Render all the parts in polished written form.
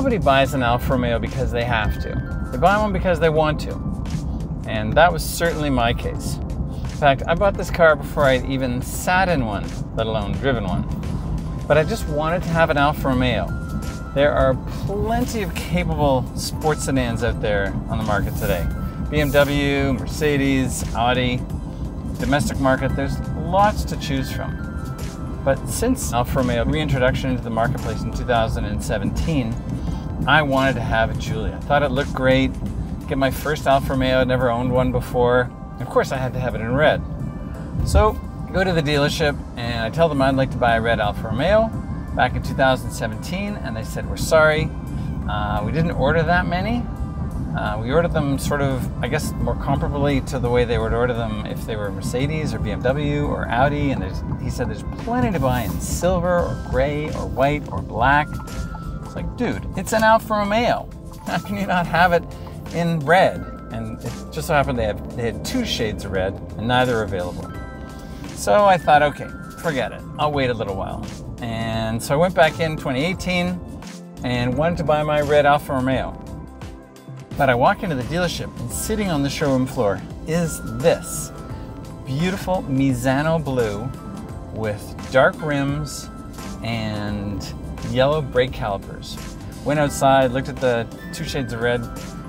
Nobody buys an Alfa Romeo because they have to. They buy one because they want to. And that was certainly my case. In fact, I bought this car before I'd even sat in one, let alone driven one. But I just wanted to have an Alfa Romeo. There are plenty of capable sports sedans out there on the market today. BMW, Mercedes, Audi, domestic market, there's lots to choose from. But since Alfa Romeo reintroduction into the marketplace in 2017, I wanted to have a Giulia. I thought it looked great. Get my first Alfa Romeo, I'd never owned one before. Of course I had to have it in red. So I go to the dealership and I tell them I'd like to buy a red Alfa Romeo back in 2017, and they said, we're sorry, we didn't order that many. We ordered them sort of, I guess, more comparably to the way they would order them if they were Mercedes or BMW or Audi. And he said there's plenty to buy in silver or gray or white or black. It's like, dude, it's an Alfa Romeo. How can you not have it in red? And it just so happened they had two shades of red and neither are available. So I thought, okay, forget it. I'll wait a little while. And so I went back in 2018 and wanted to buy my red Alfa Romeo. But I walk into the dealership and sitting on the showroom floor is this beautiful Misano blue with dark rims and yellow brake calipers. Went outside, looked at the two shades of red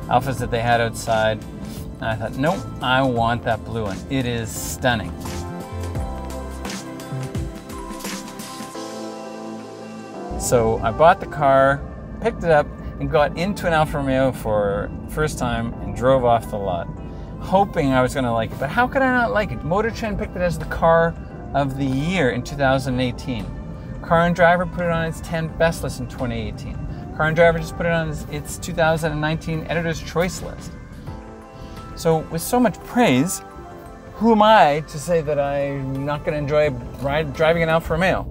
Alphas that they had outside, and I thought, nope, I want that blue one. It is stunning. So I bought the car, picked it up, and got into an Alfa Romeo for the first time and drove off the lot, hoping I was going to like it. But how could I not like it? Motor Trend picked it as the car of the year in 2018. Car and Driver put it on its 10 best list in 2018. Car and Driver just put it on its 2019 Editor's Choice list. So with so much praise, who am I to say that I'm not going to enjoy driving an Alfa Romeo?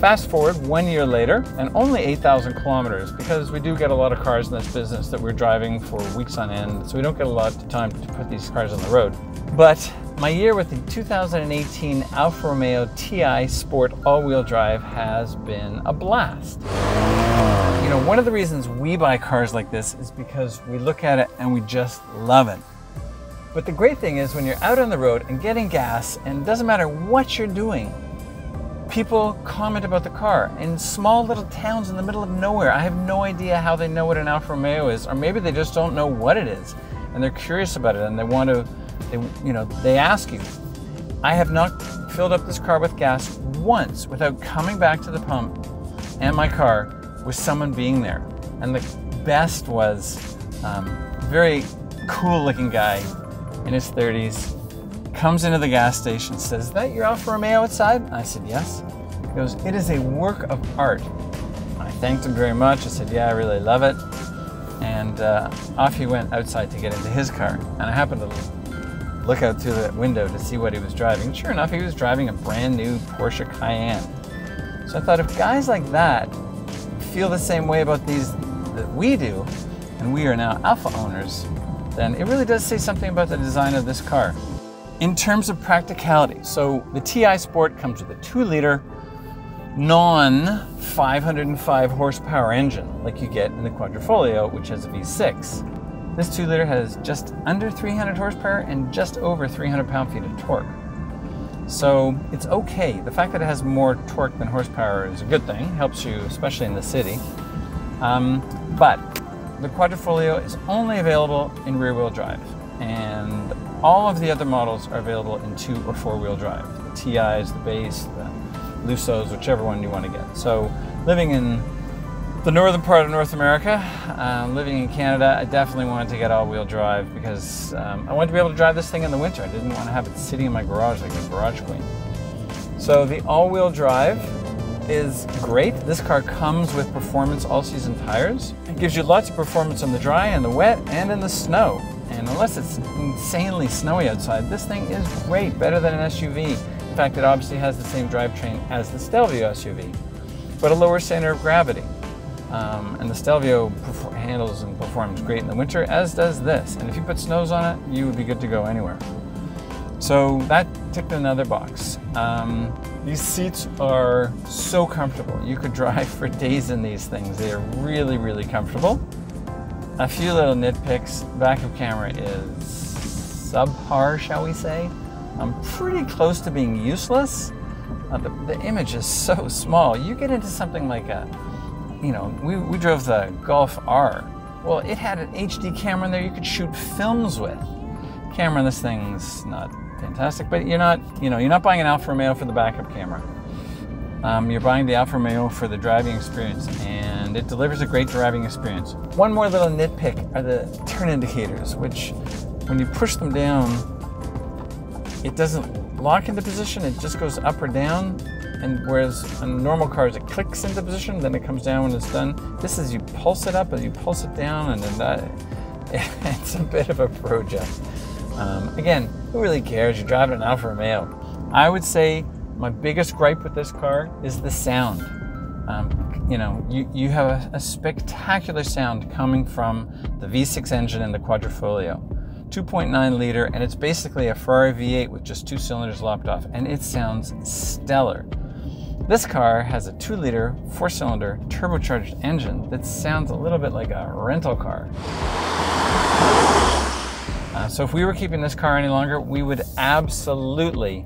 Fast forward 1 year later, and only 8,000 kilometers, because we do get a lot of cars in this business that we're driving for weeks on end, so we don't get a lot of time to put these cars on the road. But my year with the 2018 Alfa Romeo TI Sport all-wheel drive has been a blast. You know, one of the reasons we buy cars like this is because we look at it and we just love it. But the great thing is when you're out on the road and getting gas, and it doesn't matter what you're doing, people comment about the car in small little towns in the middle of nowhere. I have no idea how they know what an Alfa Romeo is, or maybe they just don't know what it is, and they're curious about it, and they want to, they ask you. I have not filled up this car with gas once without coming back to the pump and my car with someone being there. And the best was very cool-looking guy in his 30s. Comes into the gas station, says, "Is that your Alfa Romeo outside?" I said, "Yes." He goes, "It is a work of art." I thanked him very much. I said, "Yeah, I really love it." And off he went outside to get into his car. And I happened to look out through the window to see what he was driving. Sure enough, he was driving a brand new Porsche Cayenne. So I thought, if guys like that feel the same way about these that we do, and we are now Alfa owners, then it really does say something about the design of this car. In terms of practicality, so the TI Sport comes with a 2-liter non-505 horsepower engine like you get in the Quadrifoglio, which has a V6. This 2-liter has just under 300 horsepower and just over 300 pound-feet of torque. So it's okay. The fact that it has more torque than horsepower is a good thing, helps you especially in the city. But the Quadrifoglio is only available in rear-wheel drive, and all of the other models are available in 2- or 4-wheel drive. The TIs, the Base, the Lusos, whichever one you want to get. So living in the northern part of North America, living in Canada, I definitely wanted to get all-wheel drive because I wanted to be able to drive this thing in the winter. I didn't want to have it sitting in my garage like a garage queen. So the all-wheel drive is great. This car comes with performance all-season tires. It gives you lots of performance in the dry and the wet and in the snow. And unless it's insanely snowy outside, this thing is great, better than an SUV. In fact, it obviously has the same drivetrain as the Stelvio SUV, but a lower center of gravity. And the Stelvio handles and performs great in the winter, as does this. And if you put snows on it, you would be good to go anywhere. So that ticked another box. These seats are so comfortable. You could drive for days in these things. They are really, really comfortable. A few little nitpicks. Backup camera is subpar, shall we say. Pretty close to being useless. The image is so small. You get into something like a, you know, we drove the Golf R. Well, it had an HD camera in there you could shoot films with. Camera on this thing's not fantastic, but you're not buying an Alfa Romeo for the backup camera. You're buying the Alfa Romeo for the driving experience, and it delivers a great driving experience. One more little nitpick are the turn indicators, which when you push them down, it doesn't lock into position, it just goes up or down. And whereas on normal cars, it clicks into position, then it comes down when it's done. This is you pulse it up and you pulse it down, and then that, it's a bit of a project. Again, who really cares? You're driving an Alfa Romeo. I would say my biggest gripe with this car is the sound. You know, you have a spectacular sound coming from the V6 engine in the Quadrifoglio. 2.9 liter, and it's basically a Ferrari V8 with just 2 cylinders lopped off, and it sounds stellar. This car has a 2 liter, 4-cylinder turbocharged engine that sounds a little bit like a rental car. So if we were keeping this car any longer, we would absolutely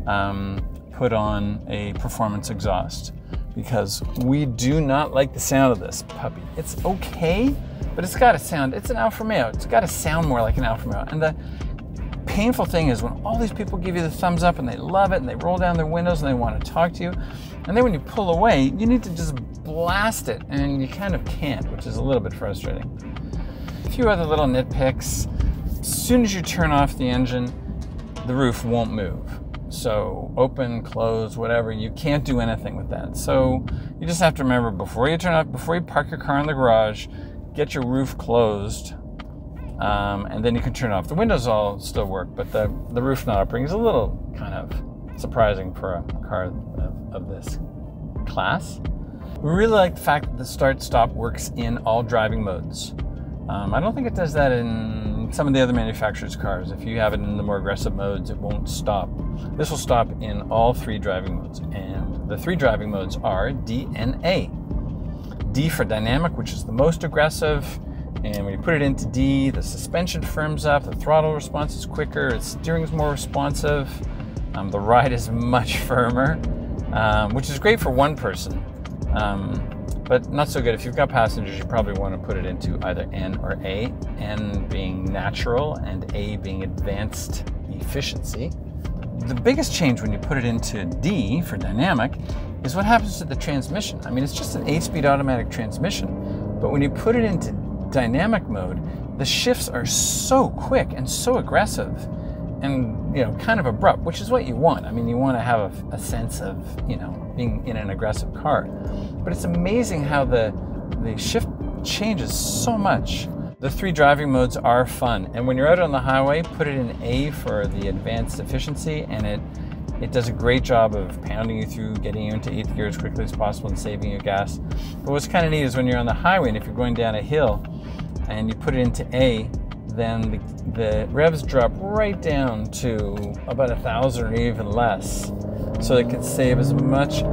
put on a performance exhaust, because we do not like the sound of this puppy. It's okay, but it's got to sound, it's an Alfa Romeo. It's got to sound more like an Alfa Romeo. And the painful thing is when all these people give you the thumbs up and they love it and they roll down their windows and they want to talk to you, and then when you pull away, you need to just blast it, and you kind of can't, which is a little bit frustrating. A few other little nitpicks. As soon as you turn off the engine, the roof won't move. So open, close, whatever, you can't do anything with that. So you just have to remember, before you park your car in the garage, get your roof closed, and then you can turn it off. The windows all still work, but the roof not operating is a little kind of surprising for a car of this class. We really like the fact that the start-stop works in all driving modes. I don't think it does that in some of the other manufacturers' cars. If you have it in the more aggressive modes, it won't stop. This will stop in all 3 driving modes, and the 3 driving modes are D and A. D for dynamic, which is the most aggressive, and when you put it into D, the suspension firms up, the throttle response is quicker, the steering is more responsive, the ride is much firmer, which is great for one person. But not so good if you've got passengers. You probably want to put it into either N or A, N being natural and A being advanced efficiency. The biggest change when you put it into D for dynamic is what happens to the transmission. I mean, it's just an 8-speed automatic transmission, but when you put it into dynamic mode, the shifts are so quick and so aggressive and, you know, kind of abrupt, which is what you want. I mean, you want to have a sense of, you know, being in an aggressive car. But it's amazing how the shift changes so much. The 3 driving modes are fun, and when you're out on the highway, put it in A for the advanced efficiency, and it does a great job of pounding you through, getting you into 8th gear as quickly as possible and saving you gas. But what's kind of neat is when you're on the highway, and if you're going down a hill and you put it into A, then the revs drop right down to about 1,000 or even less, so it can save as much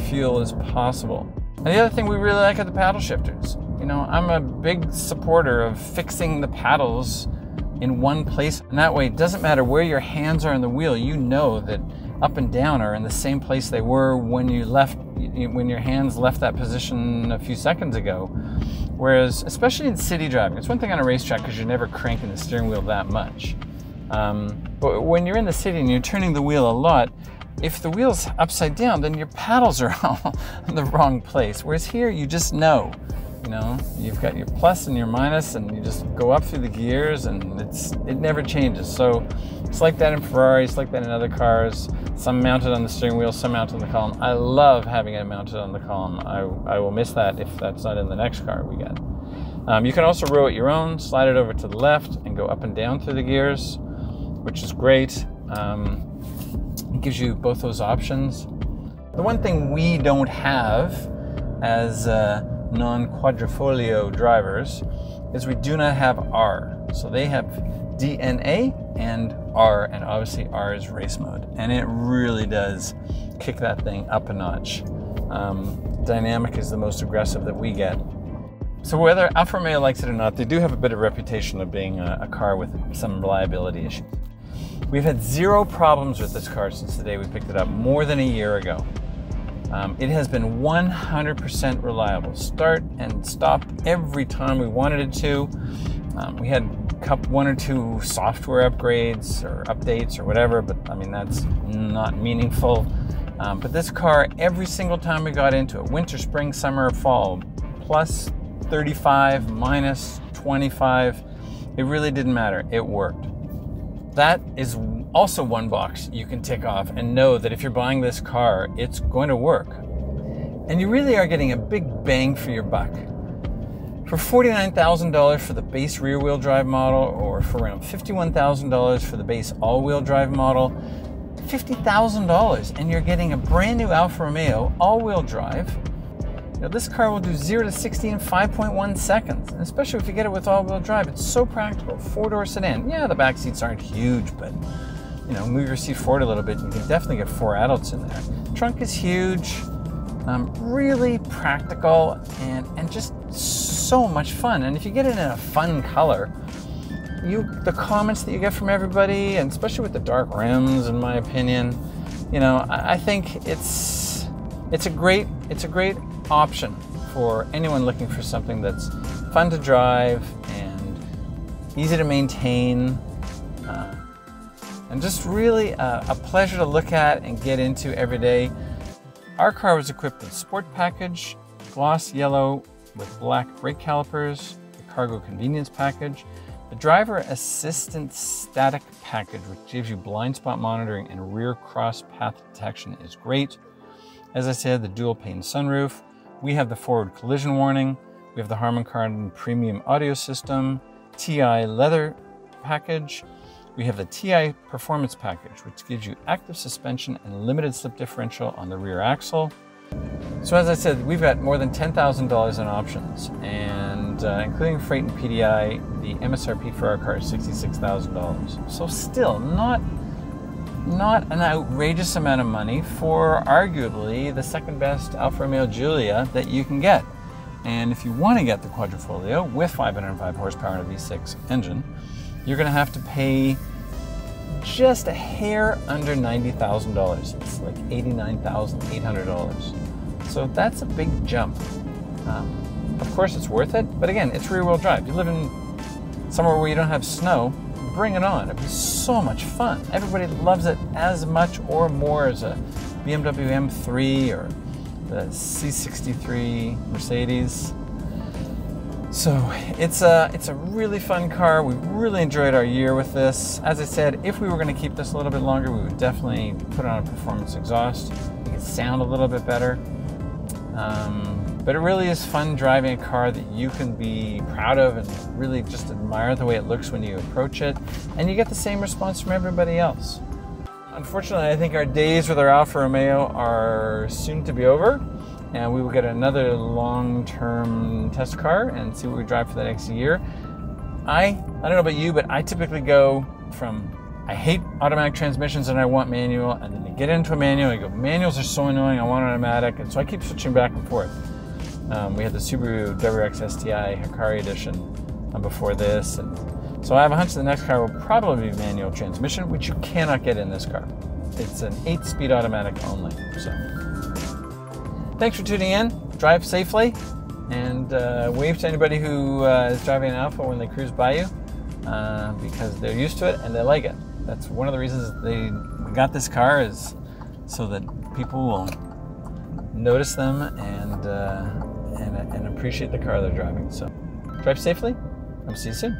fuel as possible. And the other thing we really like are the paddle shifters. You know, I'm a big supporter of fixing the paddles in one place, and that way it doesn't matter where your hands are on the wheel, you know that up and down are in the same place they were when your hands left that position a few seconds ago. Whereas, especially in city driving, it's one thing on a racetrack because you're never cranking the steering wheel that much. But when you're in the city and you're turning the wheel a lot, if the wheel's upside down, then your paddles are all in the wrong place. Whereas here, you just know, you know, you've got your plus and your minus, and you just go up through the gears, and it never changes. So it's like that in Ferrari, it's like that in other cars. Some mounted on the steering wheel, some mounted on the column. I love having it mounted on the column. I will miss that if that's not in the next car we get. You can also row it your own, slide it over to the left, and go up and down through the gears, which is great. It gives you both those options. The one thing we don't have as non-quadrifolio drivers is we do not have R. So they have DNA and R, and obviously R is race mode. And it really does kick that thing up a notch. Dynamic is the most aggressive that we get. So whether Alfa Romeo likes it or not, they do have a bit of a reputation of being a car with some reliability issues. We've had zero problems with this car since the day we picked it up more than a year ago. It has been 100% reliable. Start and stop every time we wanted it to. We had one or two software upgrades or updates or whatever, but I mean, that's not meaningful. But this car, every single time we got into it, winter, spring, summer, fall, plus 35, minus 25, it really didn't matter. It worked. That is also one box you can tick off and know that if you're buying this car, it's going to work. And you really are getting a big bang for your buck. For $49,000 for the base rear-wheel drive model, or for around $51,000 for the base all-wheel drive model, $50,000, and you're getting a brand new Alfa Romeo all-wheel drive. Now, this car will do 0 to 60 in 5.1 seconds, and especially if you get it with all-wheel drive. It's so practical. Four-door sedan. Yeah, the back seats aren't huge, but you know, move your seat forward a little bit, you can definitely get 4 adults in there. Trunk is huge, really practical, and just so much fun. And if you get it in a fun color, the comments that you get from everybody, and especially with the dark rims, in my opinion, you know, I think it's a great option for anyone looking for something that's fun to drive and easy to maintain, and just really a pleasure to look at and get into every day. Our car was equipped with sport package, gloss yellow with black brake calipers, the cargo convenience package, the driver assistance static package, which gives you blind spot monitoring and rear cross path detection, is great. As I said, the dual pane sunroof. We have the forward collision warning. We have the Harman Kardon premium audio system, TI leather package. We have the TI performance package, which gives you active suspension and limited slip differential on the rear axle. So as I said, we've got more than $10,000 in options, and including freight and PDI, the MSRP for our car is $66,000. So still not an outrageous amount of money for arguably the second best Alfa Romeo Giulia that you can get. And if you want to get the Quadrifolio with 505 horsepower and a V6 engine, you're going to have to pay just a hair under $90,000. It's like $89,800. So that's a big jump. Of course it's worth it, but again, it's rear-wheel drive. You live in somewhere where you don't have snow, bring it on. It'd be so much fun. Everybody loves it as much or more as a BMW M3 or the C63 Mercedes. So it's a really fun car. We really enjoyed our year with this. As I said, if we were going to keep this a little bit longer, we would definitely put on a performance exhaust. Make it sound a little bit better. But it really is fun driving a car that you can be proud of and really just admire the way it looks when you approach it. And you get the same response from everybody else. Unfortunately, I think our days with our Alfa Romeo are soon to be over. And we will get another long-term test car and see what we drive for the next year. I don't know about you, but I typically go from I hate automatic transmissions and I want manual, and then you get into a manual and you go, manuals are so annoying, I want automatic, and so I keep switching back and forth. We had the Subaru WRX STI Hikari edition before this, and so I have a hunch the next car will probably be manual transmission, which you cannot get in this car. It's an 8-speed automatic only. So thanks for tuning in. Drive safely, and wave to anybody who is driving an Alfa when they cruise by you, because they're used to it and they like it. That's one of the reasons we got this car, is so that people will notice them and appreciate the car they're driving. So drive safely. I'll see you soon.